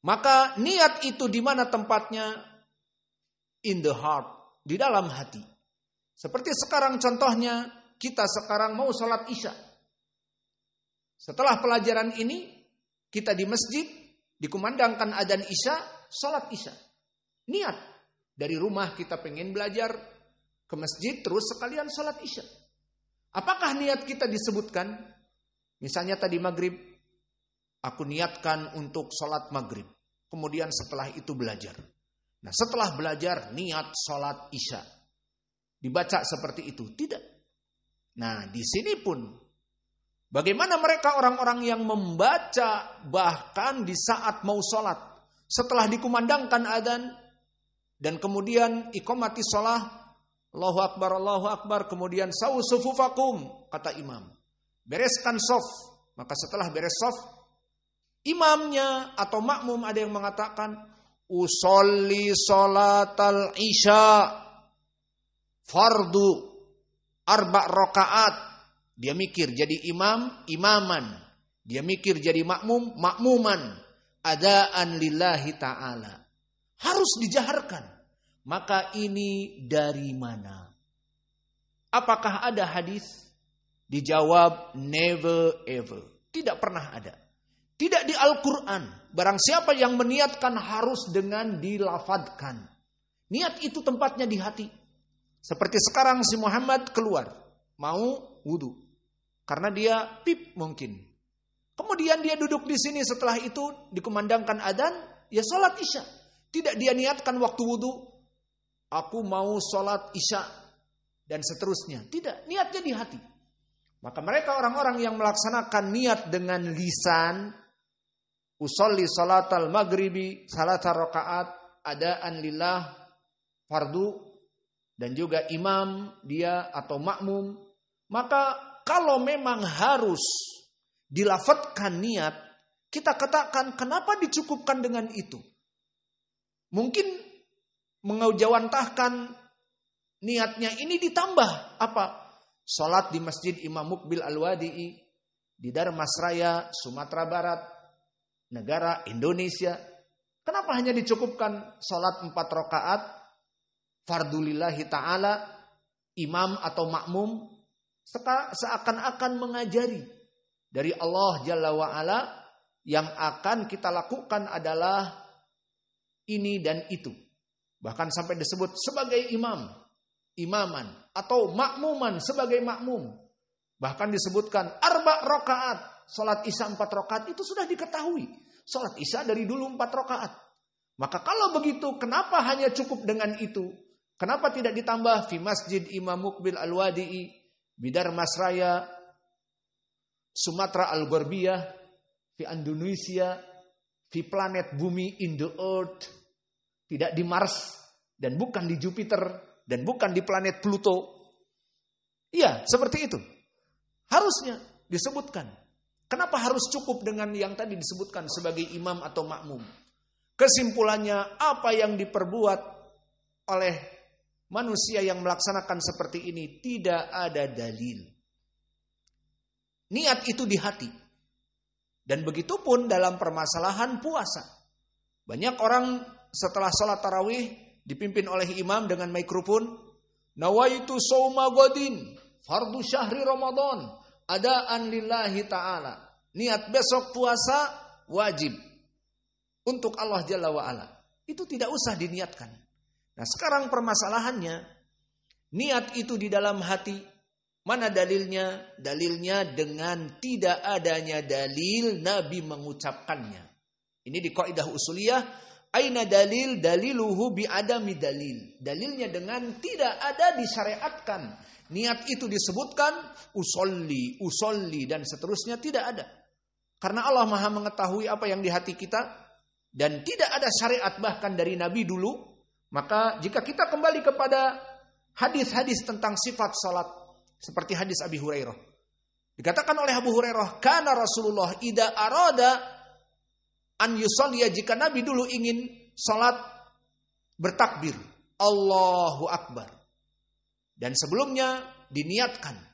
Maka niat itu di mana tempatnya? In the heart, di dalam hati. Seperti sekarang contohnya, kita sekarang mau sholat isya. Setelah pelajaran ini, kita di masjid, dikumandangkan adzan isya, sholat isya. Niat. Dari rumah kita pengen belajar, ke masjid terus sekalian sholat isya. Apakah niat kita disebutkan? Misalnya tadi maghrib, aku niatkan untuk sholat maghrib. Kemudian setelah itu belajar. Nah setelah belajar niat sholat isya. Dibaca seperti itu? Tidak. Nah di sini pun bagaimana mereka orang-orang yang membaca bahkan di saat mau sholat. Setelah dikumandangkan adzan dan kemudian iqamati sholat. Allahu Akbar, kemudian sawu sufufakum, kata imam. Bereskan sof. Maka setelah beres sof, imamnya atau makmum ada yang mengatakan, usolli sholatal isya fardu arba' rakaat. Dia mikir jadi imam, imaman. Dia mikir jadi makmum, makmuman. Adaan lillahi ta'ala. Harus dijaharkan. Maka ini dari mana? Apakah ada hadis? Dijawab never ever. Tidak pernah ada. Tidak di Al-Quran. Barang siapa yang meniatkan harus dengan dilafadkan. Niat itu tempatnya di hati. Seperti sekarang si Muhammad keluar. Mau wudu. Karena dia pip mungkin. Kemudian dia duduk di sini setelah itu dikumandangkan adzan. Ya sholat isya. Tidak dia niatkan waktu wudu. Aku mau sholat isya. Dan seterusnya. Tidak. Niatnya di hati. Maka mereka orang-orang yang melaksanakan niat dengan lisan. Usolli salatal maghribi salata rakaat adaan lillah fardu. Dan juga imam dia atau makmum. Maka kalau memang harus dilafadzkan niat. Kita katakan kenapa dicukupkan dengan itu. Mungkin mengejawantahkan niatnya ini ditambah apa? Salat di Masjid Imam Muqbil Al-Wadi'i di Darmasraya, Sumatera Barat, negara Indonesia. Kenapa hanya dicukupkan salat 4 rakaat fardulillahi ta'ala, imam atau makmum seakan-akan mengajari dari Allah Jalla wa'ala yang akan kita lakukan adalah ini dan itu. Bahkan sampai disebut sebagai imam, imaman, atau makmuman sebagai makmum. Bahkan disebutkan arba' rakaat, salat isya 4 rakaat itu sudah diketahui. Salat isya dari dulu 4 rakaat. Maka kalau begitu kenapa hanya cukup dengan itu? Kenapa tidak ditambah fi Masjid Imam Muqbil Al-Wadi'i, Bidar Masraya, Sumatera Al-Gharbiyah, fi Indonesia, fi planet bumi in the earth. Tidak di Mars dan bukan di Jupiter dan bukan di planet Pluto. Iya, seperti itu. Harusnya disebutkan. Kenapa harus cukup dengan yang tadi disebutkan sebagai imam atau makmum? Kesimpulannya, apa yang diperbuat oleh manusia yang melaksanakan seperti ini tidak ada dalil. Niat itu di hati. Dan begitu pun dalam permasalahan puasa. Banyak orang setelah sholat tarawih dipimpin oleh imam dengan mikrofon, nawaitu shauma ghadin fardu syahri Ramadan adaan lillahi ta'ala. Niat besok puasa wajib untuk Allah Jalla wa'ala. Itu tidak usah diniatkan. Nah sekarang permasalahannya, niat itu di dalam hati. Mana dalilnya? Dalilnya dengan tidak adanya dalil Nabi mengucapkannya. Ini di kaidah usuliyah. Aina dalil daliluhu bi adami dalil. Dalilnya dengan tidak ada disyariatkan. Niat itu disebutkan usolli dan seterusnya tidak ada. Karena Allah Maha mengetahui apa yang di hati kita dan tidak ada syariat bahkan dari Nabi dulu. Maka jika kita kembali kepada hadis-hadis tentang sifat salat seperti hadis Abi Hurairah. Dikatakan oleh Abu Hurairah, kana Rasulullah idza arada an yusolliya, jika Nabi dulu ingin salat bertakbir Allahu Akbar. Dan sebelumnya diniatkan.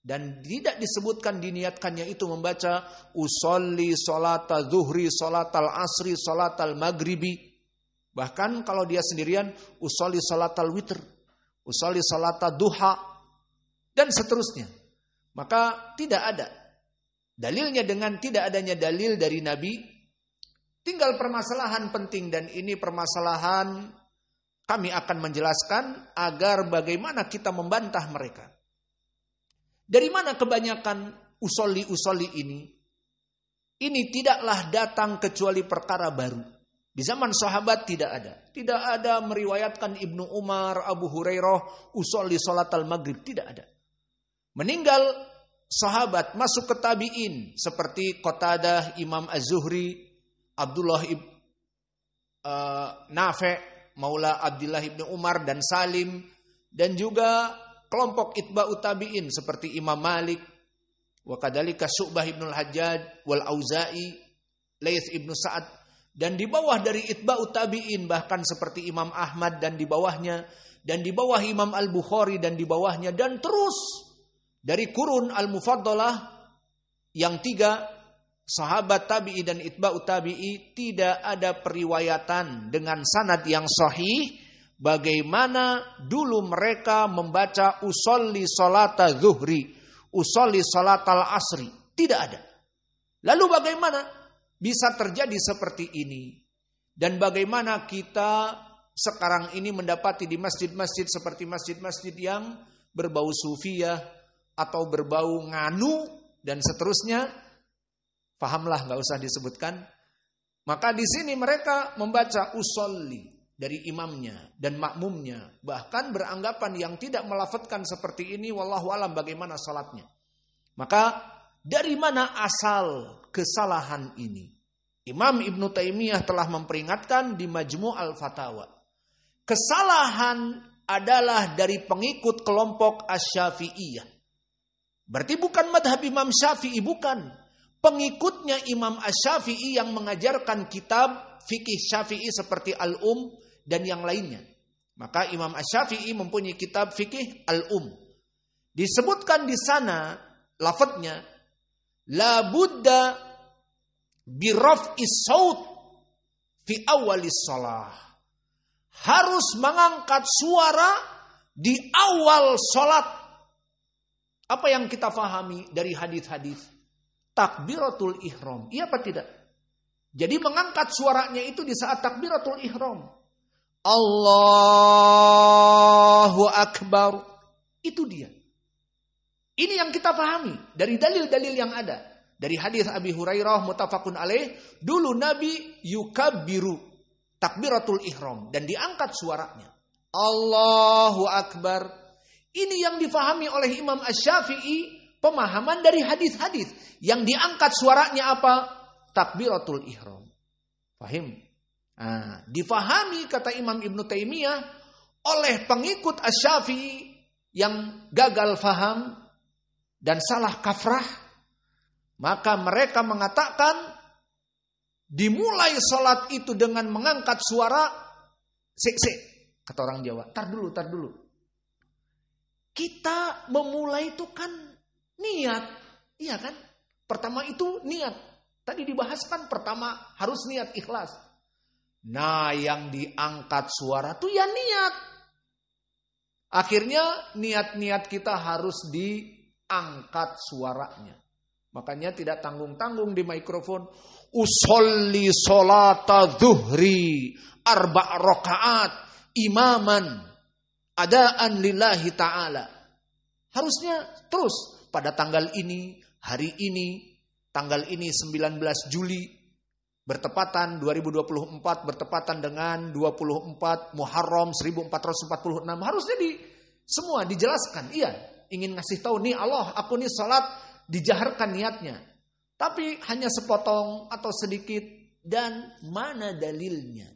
Dan tidak disebutkan diniatkannya itu membaca usolli salatal zuhri, salatal asri, salatal maghribi. Bahkan kalau dia sendirian usolli salatal witr, usolli salatal duha, dan seterusnya. Maka tidak ada. Dalilnya dengan tidak adanya dalil dari Nabi. Tinggal permasalahan penting dan ini permasalahan kami akan menjelaskan agar bagaimana kita membantah mereka. Dari mana kebanyakan usolli ini tidaklah datang kecuali perkara baru. Di zaman sahabat tidak ada. Tidak ada meriwayatkan Ibnu Umar, Abu Hurairah, usolli salatal maghrib. Tidak ada. Meninggal sahabat, masuk ke tabi'in. Seperti Qatadah, Imam Az-Zuhri, Abdullah Nafi', Maula Abdullah ibn Umar dan Salim. Dan juga kelompok itba'ut tabi'in. Seperti Imam Malik. Wa kadzalika Syu'bah ibn al-Hajjaj, wal Auza'i, Laits ibn Sa'ad. Dan di bawah dari itba'ut tabi'in bahkan seperti Imam Ahmad dan di bawahnya, dan di bawah Imam Al-Bukhari dan di bawahnya, dan terus dari kurun al-mufaddalah yang 3 sahabat tabi'i dan itba'ut tabi'i tidak ada periwayatan dengan sanad yang sahih bagaimana dulu mereka membaca usolli salata zuhri, usolli salatal asri. Tidak ada. Lalu bagaimana bisa terjadi seperti ini? Dan bagaimana kita sekarang ini mendapati di masjid-masjid seperti masjid-masjid yang berbau sufiyah atau berbau nganu dan seterusnya? Pahamlah, nggak usah disebutkan. Maka di sini mereka membaca usolli dari imamnya dan makmumnya, bahkan beranggapan yang tidak melafadzkan seperti ini wallahu alam bagaimana salatnya. Maka dari mana asal kesalahan ini? Imam Ibnu Taimiyah telah memperingatkan di Majmu' al-Fatawa. Kesalahan adalah dari pengikut kelompok Asy-Syafi'iyah. Berarti bukan madhab Imam Syafi'i, bukan. Pengikutnya Imam Asy-Syafi'i yang mengajarkan kitab fikih Syafi'i seperti Al-Um dan yang lainnya. Maka Imam Asy-Syafi'i mempunyai kitab fikih Al-Um. Disebutkan di sana lafadznya la budda biraf'is saut fi awalis shalah. Harus mengangkat suara di awal salat. Apa yang kita fahami dari hadis-hadis? Takbiratul ihram. Iya apa tidak? Jadi mengangkat suaranya itu di saat takbiratul ihram. Allahu akbar. Itu dia. Ini yang kita pahami dari dalil-dalil yang ada. Dari hadis Abi Hurairah muttafaqun alaih, dulu Nabi yukabbiru takbiratul ihram dan diangkat suaranya. Allahu akbar. Ini yang difahami oleh Imam Asy-Syafi'i, pemahaman dari hadis-hadis. Yang diangkat suaranya apa? Takbiratul ihram. Fahim? Nah, difahami kata Imam Ibnu Taimiyah oleh pengikut Asy-Syafi'i yang gagal faham dan salah kafrah, maka mereka mengatakan dimulai salat itu dengan mengangkat suara sik kata orang Jawa. Tar dulu. Kita memulai itu kan niat, iya kan? Pertama itu niat. Tadi dibahaskan pertama harus niat ikhlas. Nah, yang diangkat suara tuh ya niat. Akhirnya niat-niat kita harus diangkat suaranya. Makanya tidak tanggung-tanggung di mikrofon. Usolli sholata zuhri arba' rakaat imaman adaan lillahi ta'ala. Harusnya terus pada tanggal ini, hari ini, tanggal ini 19 Juli bertepatan 2024 bertepatan dengan 24 Muharram 1446. Harusnya semua dijelaskan. Iya, ingin ngasih tahu nih Allah, aku nih salat dijaharkan niatnya. Tapi hanya sepotong atau sedikit, dan mana dalilnya?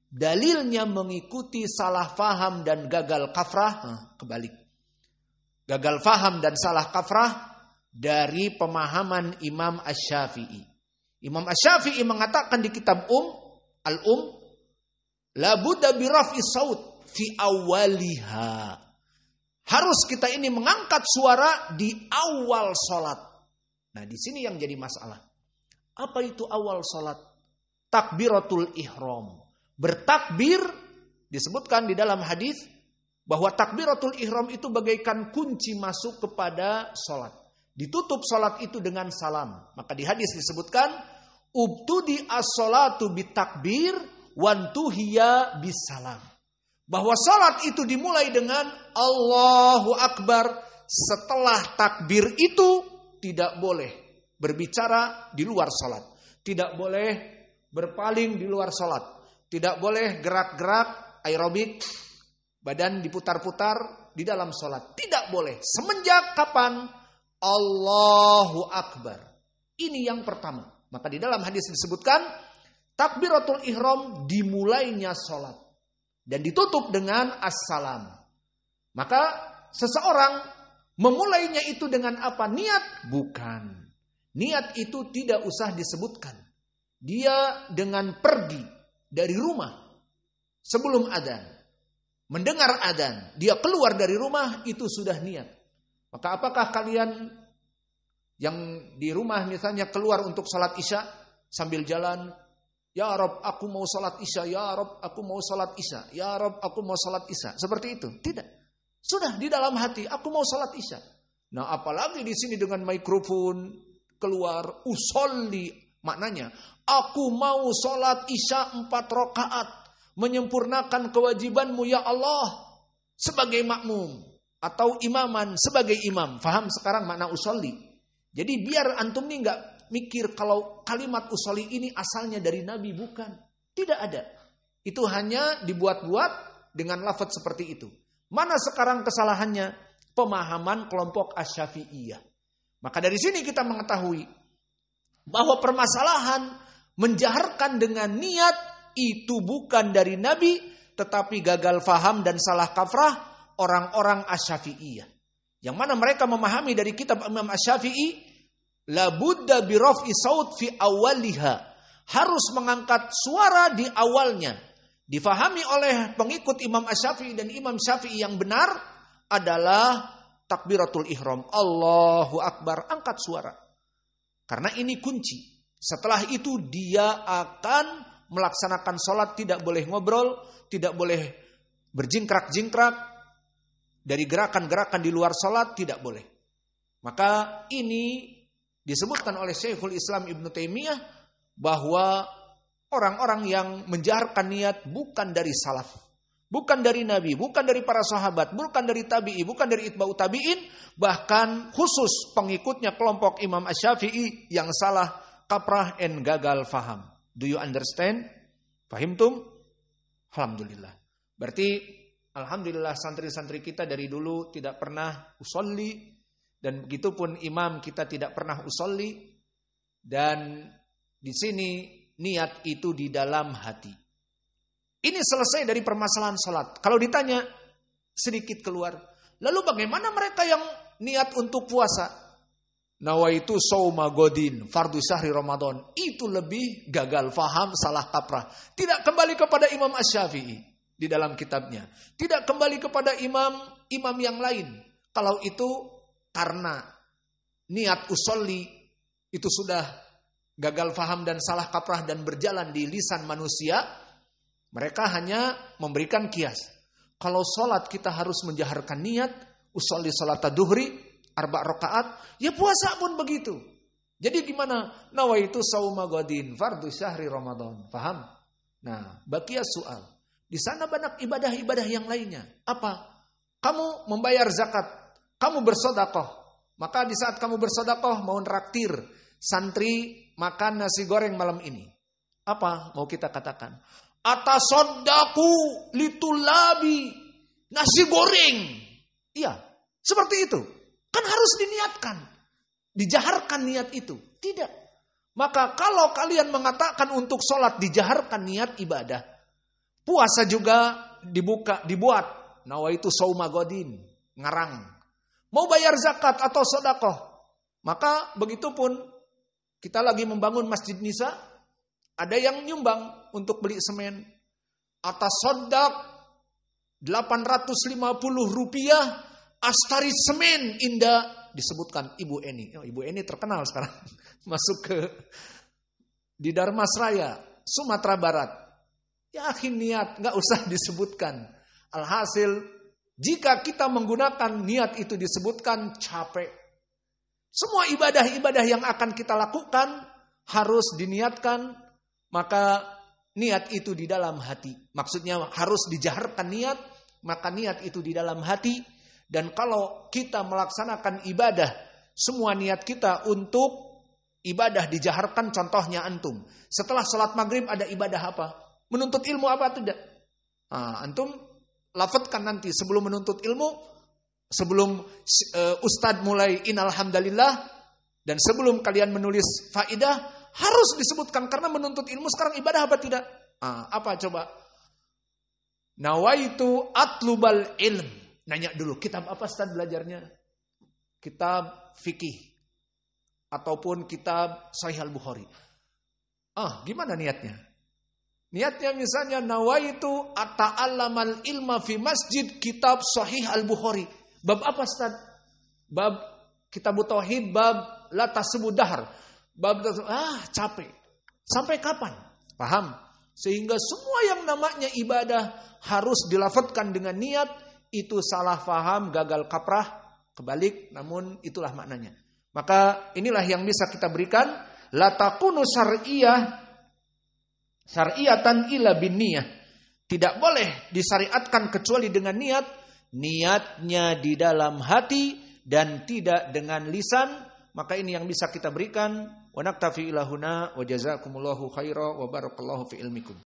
Dalilnya mengikuti salah faham dan gagal kafrah. Kebalik. Gagal faham dan salah kafrah dari pemahaman Imam Asy-Syafi'i. Imam Asy-Syafi'i mengatakan di kitab Al-Um, la budda bi raf'i saut fi awwaliha. Harus kita ini mengangkat suara di awal salat. Nah, di sini yang jadi masalah. Apa itu awal salat? Takbiratul ihram. Bertakbir disebutkan di dalam hadis bahwa takbiratul ihram itu bagaikan kunci masuk kepada salat. Ditutup salat itu dengan salam. Maka di hadis disebutkan ubtudi as-salatu bitakbir wantuhiya bisalam. Bahwa salat itu dimulai dengan Allahu Akbar. Setelah takbir itu tidak boleh berbicara di luar salat. Tidak boleh berpaling di luar salat. Tidak boleh gerak-gerak aerobik, badan diputar-putar di dalam salat. Tidak boleh. Semenjak kapan? Allahu Akbar. Ini yang pertama. Maka di dalam hadis disebutkan takbiratul ihram dimulainya salat dan ditutup dengan assalam. Maka seseorang memulainya itu dengan apa? Niat? Bukan. Niat itu tidak usah disebutkan. Dia dengan pergi dari rumah sebelum adzan, mendengar adzan, dia keluar dari rumah, itu sudah niat. Maka apakah kalian yang di rumah misalnya keluar untuk salat isya sambil jalan, ya Rob aku mau salat isya, ya Rob aku mau salat isya, ya Rob aku mau salat isya, seperti itu? Tidak. Sudah di dalam hati aku mau salat isya. Nah, apalagi di sini dengan mikrofon keluar usolli, maknanya aku mau salat isya 4 rakaat, menyempurnakan kewajibanmu ya Allah sebagai makmum atau imaman sebagai imam. Faham sekarang makna usolli? Jadi biar antum nih nggak mikir kalau kalimat usolli ini asalnya dari Nabi, bukan. Tidak ada. Itu hanya dibuat-buat dengan lafaz seperti itu. Mana sekarang kesalahannya? Pemahaman kelompok Asy-Syafi'iyah. Maka dari sini kita mengetahui bahwa permasalahan menjaharkan dengan niat itu bukan dari Nabi, tetapi gagal faham dan salah kaprah orang-orang Asy-Syafi'iyah. Yang mana mereka memahami dari kitab Imam Asy-Syafi'i, la budda bi raf'i saut fi awwaliha, harus mengangkat suara di awalnya. Difahami oleh pengikut Imam Asy-Syafi'i dan Imam Syafi'i yang benar adalah takbiratul ihram, Allahu Akbar, angkat suara. Karena ini kunci. Setelah itu dia akan melaksanakan sholat, tidak boleh ngobrol, tidak boleh berjingkrak-jingkrak, dari gerakan-gerakan di luar sholat tidak boleh. Maka ini disebutkan oleh Syekhul Islam Ibnu Taimiyah bahwa orang-orang yang menjaharkan niat bukan dari salaf, bukan dari Nabi, bukan dari para sahabat, bukan dari tabi'i, bukan dari itba'u tabi'in, bahkan khusus pengikutnya kelompok Imam Asy-Syafi'i yang salah kaprah and gagal faham. Do you understand? Fahimtum? Alhamdulillah. Berarti alhamdulillah santri-santri kita dari dulu tidak pernah usolli, dan begitupun imam kita tidak pernah usolli. Dan di sini niat itu di dalam hati. Ini selesai dari permasalahan salat. Kalau ditanya sedikit keluar, lalu bagaimana mereka yang niat untuk puasa? Nawaitu shauma godin fardu syahri Ramadan. Itu lebih gagal faham, salah kaprah. Tidak kembali kepada Imam Asy-Syafi'i di dalam kitabnya. Tidak kembali kepada imam yang lain. Kalau itu karena niat usolli itu sudah gagal faham dan salah kaprah dan berjalan di lisan manusia, mereka hanya memberikan kias. Kalau sholat kita harus menjaharkan niat, usolli sholat duhri 4 rakaat, ya puasa pun begitu. Jadi gimana? Nawaitu shauma godin fardu syahri Ramadan. Paham? Nah, baqiya soal. Di sana banyak ibadah-ibadah yang lainnya. Apa? Kamu membayar zakat, kamu bersedekah. Maka di saat kamu bersedekah mau traktir santri makan nasi goreng malam ini. Apa mau kita katakan? Atasaddaqu litulabi, nasi goreng. Iya, seperti itu. Kan harus diniatkan. Dijaharkan niat itu. Tidak. Maka kalau kalian mengatakan untuk sholat dijaharkan niat ibadah, puasa juga dibuat. Nawaitu shauma godin, ngarang. Mau bayar zakat atau sedekah, maka begitupun kita lagi membangun Masjid Nisa, ada yang nyumbang untuk beli semen. Atasaddaq 850 rupiah astari semen indah, disebutkan Ibu Eni. Oh, Ibu Eni terkenal sekarang masuk ke di Darmasraya, Sumatera Barat. Ya niat nggak usah disebutkan. Alhasil jika kita menggunakan niat itu disebutkan capek. Semua ibadah-ibadah yang akan kita lakukan harus diniatkan, maka niat itu di dalam hati. Maksudnya harus dijaharkan niat, maka niat itu di dalam hati. Dan kalau kita melaksanakan ibadah semua niat kita untuk ibadah dijaharkan. Contohnya antum, setelah sholat maghrib ada ibadah apa? Menuntut ilmu apa tidak? Antum lafadzkan nanti sebelum menuntut ilmu, sebelum ustadz mulai innal hamdalillah, dan sebelum kalian menulis faidah, harus disebutkan karena menuntut ilmu sekarang ibadah apa tidak? Apa coba? Nawaitu atlubal ilm. Nanya dulu, kitab apa Ustaz belajarnya? Kitab fikih ataupun kitab Sahih Al-Bukhari. Gimana niatnya? Niatnya misalnya nawaitu ata'allamal ilma fi masjid kitab Sahih Al-Bukhari. Bab apa Ustaz? Bab kitab tauhid, bab la tasbu dahr. Bab capek. Sampai kapan? Paham? Sehingga semua yang namanya ibadah harus dilafadzkan dengan niat. Itu salah faham, gagal kaprah, kebalik, namun itulah maknanya. Maka inilah yang bisa kita berikan. La takunu syar'iyatan illa bin niyah. Tidak boleh disyariatkan kecuali dengan niat. Niatnya di dalam hati dan tidak dengan lisan. Maka ini yang bisa kita berikan. Wa naktafi ila huna wa jazakumullahu khaira wa barakallahu fi ilmikum.